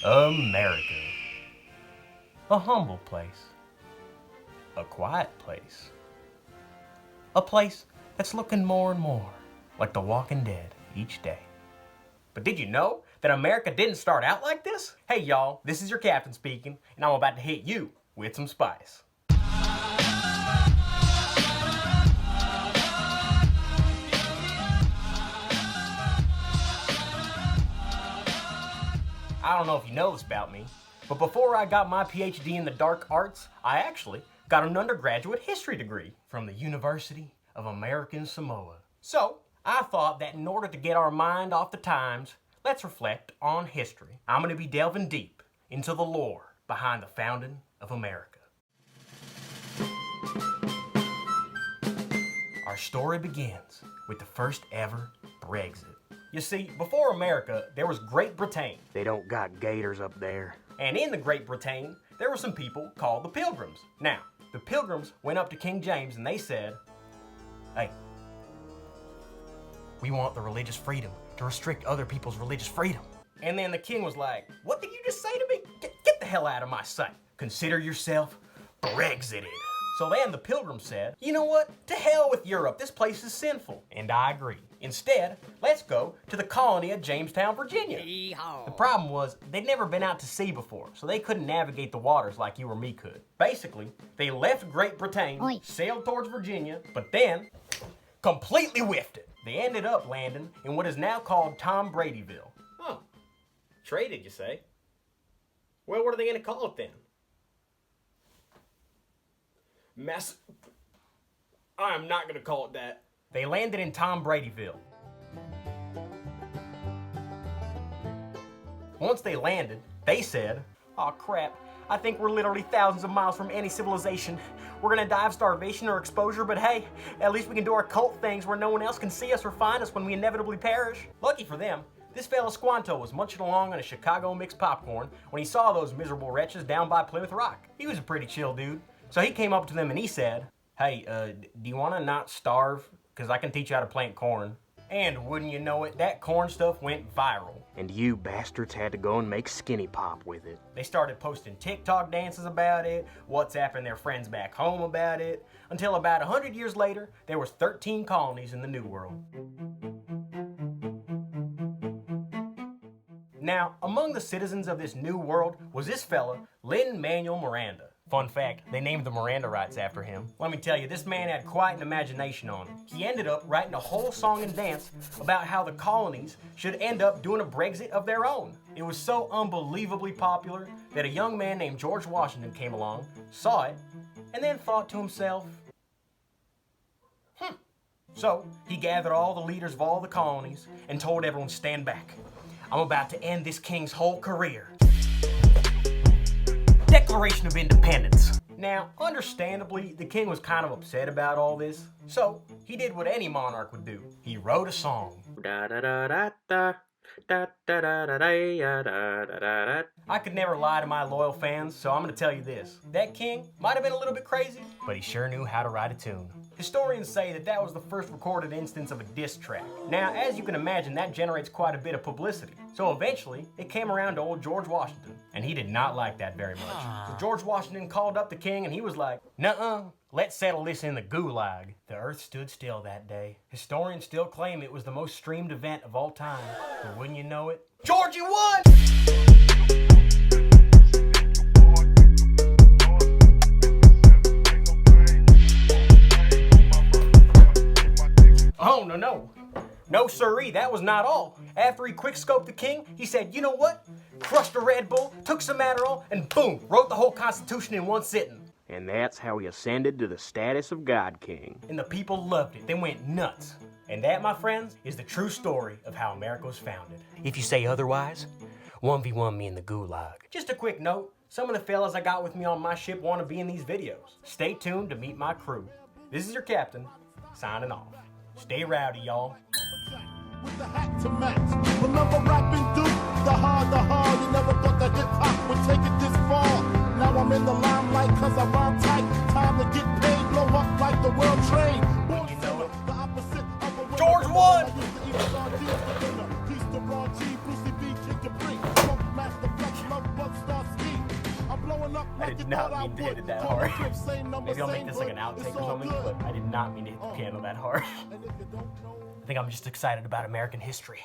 America. A humble place. A quiet place. A place that's looking more and more like The Walking Dead each day. But did you know that America didn't start out like this? Hey y'all, this is your captain speaking, and I'm about to hit you with some spice. I don't know if you know this about me, but before I got my PhD in the dark arts, I actually got an undergraduate history degree from the University of American Samoa. So, I thought that in order to get our mind off the times, let's reflect on history. I'm going to be delving deep into the lore behind the founding of America. Our story begins with the first ever Brexit. You see, before America, there was Great Britain. They don't got gators up there. And in the Great Britain, there were some people called the Pilgrims. Now, the Pilgrims went up to King James and they said, "Hey, we want the religious freedom to restrict other people's religious freedom." And then the king was like, "What did you just say to me? Get the hell out of my sight. Consider yourself Brexited." So then the Pilgrims said, "You know what? To hell with Europe. This place is sinful." And I agree. Instead, let's go to the colony of Jamestown, Virginia. Yeehaw. The problem was they'd never been out to sea before, so they couldn't navigate the waters like you or me could. Basically, they left Great Britain, sailed towards Virginia, but then completely whiffed it. They ended up landing in what is now called Tom Bradyville. Huh. Traded, you say? Well, what are they going to call it then? I'm not going to call it that. They landed in Tom Bradyville. Once they landed, they said, "Oh crap, I think we're literally thousands of miles from any civilization. We're gonna die of starvation or exposure, but hey, at least we can do our cult things where no one else can see us or find us when we inevitably perish." Lucky for them, this fella Squanto was munching along on a Chicago mixed popcorn when he saw those miserable wretches down by Plymouth Rock. He was a pretty chill dude, so he came up to them and he said, "Hey, do you wanna not starve? Because I can teach you how to plant corn." And wouldn't you know it, that corn stuff went viral. And you bastards had to go and make skinny pop with it. They started posting TikTok dances about it, WhatsApping their friends back home about it, until about 100 years later, there was 13 colonies in the New World. Now, among the citizens of this new world was this fella, Lin-Manuel Miranda. Fun fact, they named the Miranda rights after him. Let me tell you, this man had quite an imagination on him. He ended up writing a whole song and dance about how the colonies should end up doing a Brexit of their own. It was so unbelievably popular that a young man named George Washington came along, saw it, and then thought to himself, So he gathered all the leaders of all the colonies and told everyone, "Stand back. I'm about to end this king's whole career." Declaration of Independence. Now, understandably, the king was kind of upset about all this, so he did what any monarch would do. He wrote a song. I could never lie to my loyal fans, so I'm going to tell you this. That king might have been a little bit crazy, but he sure knew how to write a tune. Historians say that that was the first recorded instance of a diss track. Now, as you can imagine, that generates quite a bit of publicity. So eventually, it came around to old George Washington, and he did not like that very much. So George Washington called up the king, and he was like, "Nuh-uh, let's settle this in the gulag." The earth stood still that day. Historians still claim it was the most streamed event of all time. But wouldn't you know it, Georgie won! Oh, no. No, sirree, that was not all. After he quick-scoped the king, he said, "You know what? Crushed a Red Bull, took some Adderall, and boom, wrote the whole Constitution in one sitting." And that's how he ascended to the status of God King. And the people loved it. They went nuts. And that, my friends, is the true story of how America was founded. If you say otherwise, 1v1 me in the gulag. Just a quick note, some of the fellas I got with me on my ship want to be in these videos. Stay tuned to meet my crew. This is your captain, signing off. Stay rowdy, y'all. With the hat to match. Remember rapping Duke? The hard. You never thought that hip-hop would take it this far. Now I'm in the limelight cause I rhyme tight. Time to get paid, blow up like the world trade. You know it. The opposite of a George won! Peace to Ron G, Brucey B, Kid Capri. Funk Master Flex, I did not mean to hit it that hard. Maybe I'll make this like an outtake or something, but I did not mean to hit the piano that hard. I think I'm just excited about American history.